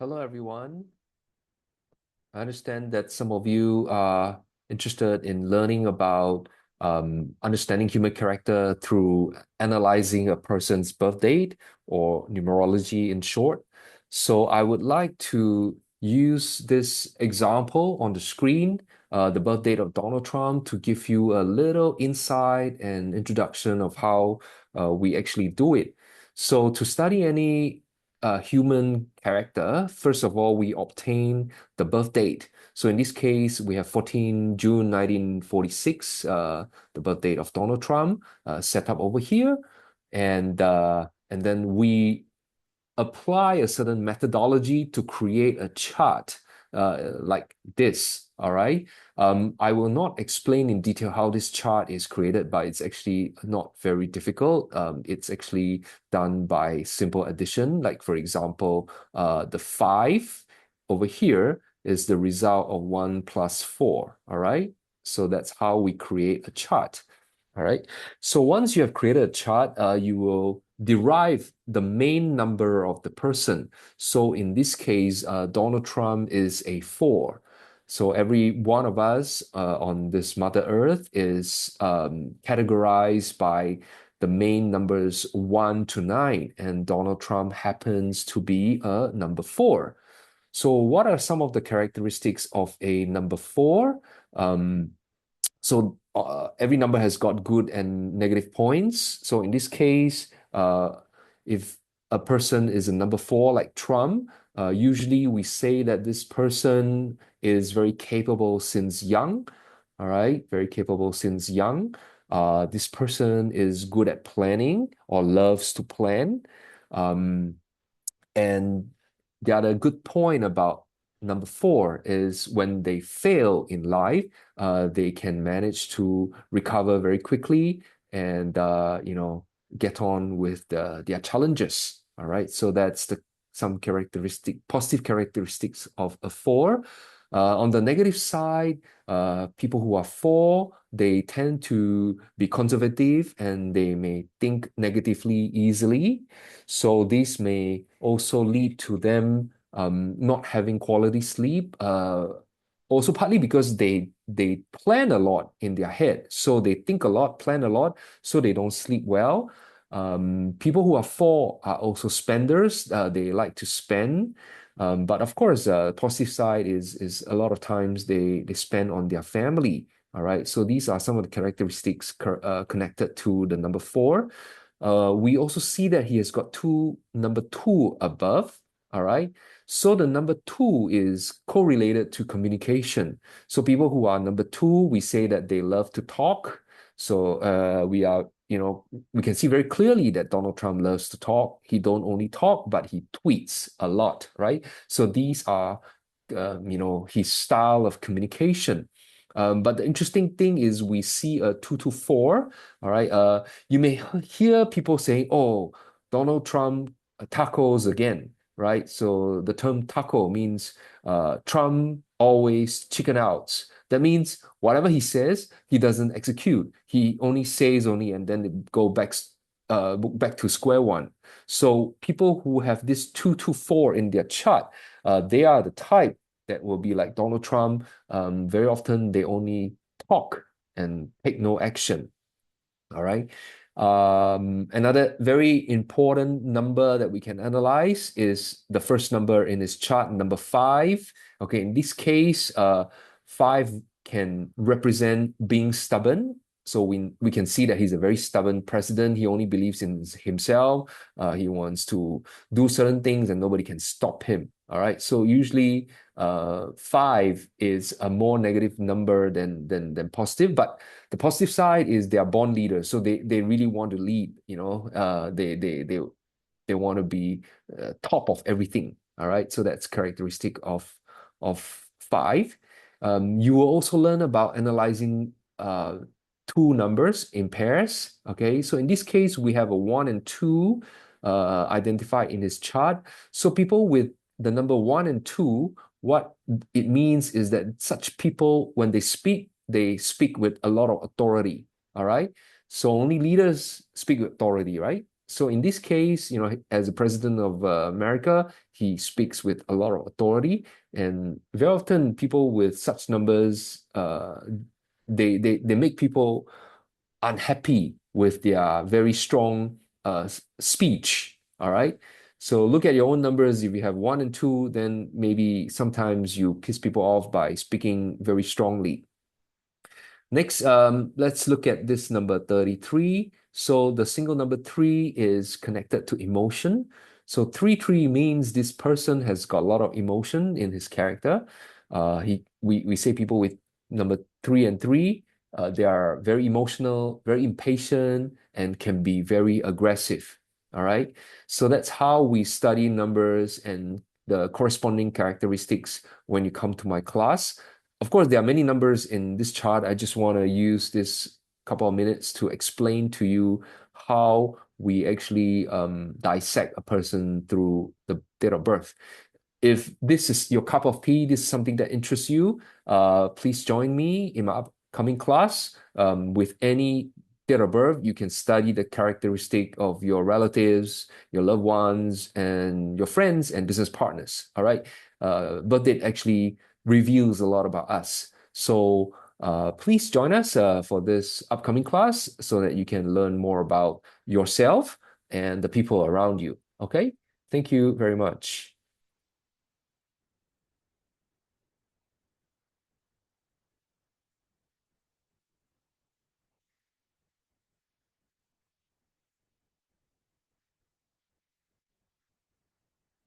Hello, everyone. I understand that some of you are interested in learning about understanding human character through analyzing a person's birth date or numerology in short. So I would like to use this example on the screen, the birth date of Donald Trump, to give you a little insight and introduction of how we actually do it. So to study any human character, first of all, we obtain the birth date. So in this case, we have 14 June 1946, the birth date of Donald Trump, set up over here. And then we apply a certain methodology to create a chart like this. All right. I will not explain in detail how this chart is created, but it's actually not very difficult. It's actually done by simple addition. Like, for example, the 5 over here is the result of 1 plus 4. All right. So that's how we create a chart. All right. So once you have created a chart, you will derive the main number of the person. So in this case, Donald Trump is a 4. So every one of us on this Mother Earth is categorized by the main numbers 1 to 9, and Donald Trump happens to be a number 4. So what are some of the characteristics of a number 4? Every number has got good and negative points. So in this case, if a person is a number 4, like Trump, usually we say that this person is very capable since young. All right, very capable since young. This person is good at planning or loves to plan. Um, and the other good point about number 4 is when they fail in life, they can manage to recover very quickly and get on with their challenges. All right, so that's the some positive characteristics of a 4. On the negative side, people who are 4, they tend to be conservative and they may think negatively easily. So this may also lead to them not having quality sleep. Also partly because they plan a lot in their head, so they think a lot, plan a lot, so they don't sleep well. People who are 4 are also spenders. They like to spend. But of course, positive side is a lot of times they spend on their family. All right. So these are some of the characteristics connected to the number 4. We also see that he has got number two above. All right. So the number 2 is correlated to communication. So people who are number 2, we say that they love to talk. So we can see very clearly that Donald Trump loves to talk. He don't only talk, but he tweets a lot, right? So these are, his style of communication. But the interesting thing is we see a 2 to 4. All right. You may hear people saying, "Oh, Donald Trump tacos again," right? So the term taco means Trump always chicken out. That means whatever he says, he doesn't execute. He only says only, and then it go back to square one. So people who have this 2 to 4 in their chart, they are the type that will be like Donald Trump. Very often they only talk and take no action. All right. Another very important number that we can analyze is the first number in his chart, number 5. Okay, in this case, 5 can represent being stubborn. So we can see that he's a very stubborn president. He only believes in himself. He wants to do certain things and nobody can stop him. All right. So usually 5 is a more negative number than positive, but the positive side is they are born leaders, so they really want to lead. They want to be top of everything. All right, so that's characteristic of 5. You will also learn about analyzing two numbers in pairs. Okay, so in this case, we have a 1 and 2 identified in his chart. So people with the number 1 and 2, what it means is that such people, when they speak with a lot of authority. All right. So only leaders speak with authority, right? So in this case, as the president of America, he speaks with a lot of authority, and very often people with such numbers, they make people unhappy with their very strong speech. All right. So look at your own numbers. If you have one and two, then maybe sometimes you piss people off by speaking very strongly. Next, let's look at this number 33. So the single number three is connected to emotion. So 3 3 means this person has got a lot of emotion in his character. We say people with number three and three, they are very emotional, very impatient, and can be very aggressive. All right. So that's how we study numbers and the corresponding characteristics when you come to my class. Of course, there are many numbers in this chart. I just want to use this couple of minutes to explain to you how we actually dissect a person through the date of birth. If this is your cup of tea, this is something that interests you, please join me in my upcoming class. With any date of birth, you can study the characteristic of your relatives, your loved ones, and your friends and business partners. All right. Birthdate actually reveals a lot about us. So please join us for this upcoming class so that you can learn more about yourself and the people around you. Okay. Thank you very much.